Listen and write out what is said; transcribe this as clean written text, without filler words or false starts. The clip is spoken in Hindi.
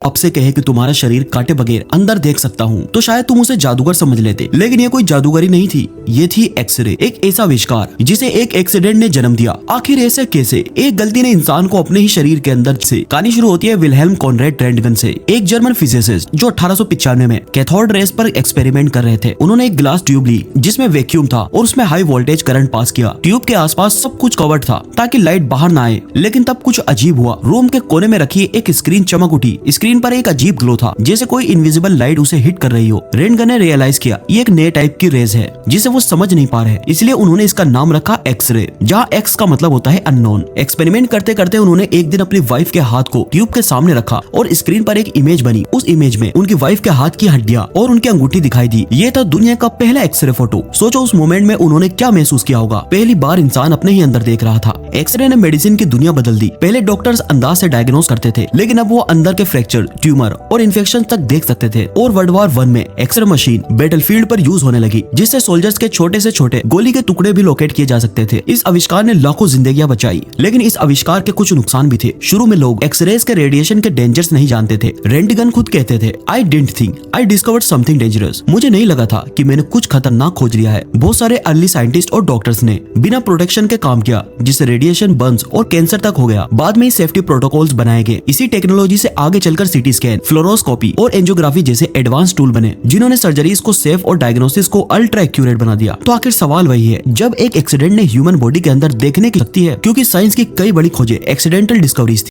अब से कहे कि तुम्हारा शरीर काटे बगैर अंदर देख सकता हूँ तो शायद तुम उसे जादूगर समझ लेते, लेकिन ये कोई जादूगरी नहीं थी, ये थी एक्सरे, एक ऐसा आविष्कार जिसे एक एक्सीडेंट ने जन्म दिया। आखिर ऐसे कैसे? एक गलती ने इंसान को अपने ही शरीर के अंदर से। कहानी शुरू होती है विल्हेल्म कॉनराड रोंटगेन से, एक जर्मन फिजिसिस्ट जो 1895 में कैथोड रेस पर एक्सपेरिमेंट कर रहे थे। उन्होंने एक ग्लास ट्यूब ली जिसमें वैक्यूम था और उसमें हाई वोल्टेज करंट पास किया। ट्यूब के आसपास सब कुछ कवर्ड था ताकि लाइट बाहर ना आए, लेकिन तब कुछ अजीब हुआ। रूम के कोने में रखी एक स्क्रीन चमक उठी। स्क्रीन पर एक अजीब ग्लो था, जैसे कोई इनविजिबल लाइट उसे हिट कर रही हो। रोंटगेन ने रियलाइज किया ये एक नए टाइप की रेज है जिसे वो समझ नहीं पा रहे, इसलिए उन्होंने इसका नाम रखा एक्सरे, जहाँ एक्स का मतलब होता है अननोन। एक्सपेरिमेंट करते करते उन्होंने एक दिन अपनी वाइफ के हाथ को ट्यूब के सामने रखा और स्क्रीन पर एक इमेज बनी। उस इमेज में उनकी वाइफ के हाथ की हड्डियां और उनकी अंगूठी दिखाई दी। ये था दुनिया का पहला एक्सरे फोटो। सोचो उस मोमेंट में उन्होंने क्या महसूस किया होगा। पहली बार इंसान अपने ही अंदर देख रहा था। एक्सरे ने मेडिसिन की दुनिया बदल दी। पहले डॉक्टर्स अंदाज से डायग्नोस करते थे, लेकिन अब वो अंदर के फ्रैक्चर, ट्यूमर और इन्फेक्शन तक देख सकते थे। और वर्ल्ड वॉर 1 में एक्सरे मशीन बैटलफील्ड पर यूज होने लगी, जिससे सोल्जर्स के छोटे से छोटे गोली के टुकड़े भी लोकेट किए जा सकते थे। इस आविष्कार ने लाखों जिंदगियां बचाई, लेकिन इस आविष्कार के कुछ नुकसान भी थे। शुरू में लोग एक्सरेज के रेडिएशन के डेंजर्स नहीं जानते थे। रोंटगेन खुद कहते थे, I didn't think I discovered something dangerous. मुझे नहीं लगा था कि मैंने कुछ खतरनाक खोज लिया है। बहुत सारे अर्ली साइंटिस्ट और डॉक्टर्स ने बिना प्रोटेक्शन के काम किया, जिससे रेडिएशन बर्न्स और कैंसर तक हो गया। बाद में सेफ्टी प्रोटोकॉल्स बनाए गए। इसी टेक्नोलॉजी से आगे चलकर सीटी स्कैन, फ्लोरोस्कोपी और एंजियोग्राफी जैसे एडवांस टूल बने, जिन्होंने सर्जरीज को सेफ और डायग्नोसिस को अल्ट्रा एक्यूरेट बना दिया। तो आखिर सवाल वही है, जब एक एक्सीडेंट ने ह्यूमन बॉडी के अंदर देखने की शक्ति है, क्योंकि साइंस की कई बड़ी खोजें एक्सीडेंटल डिस्कवरीज थी।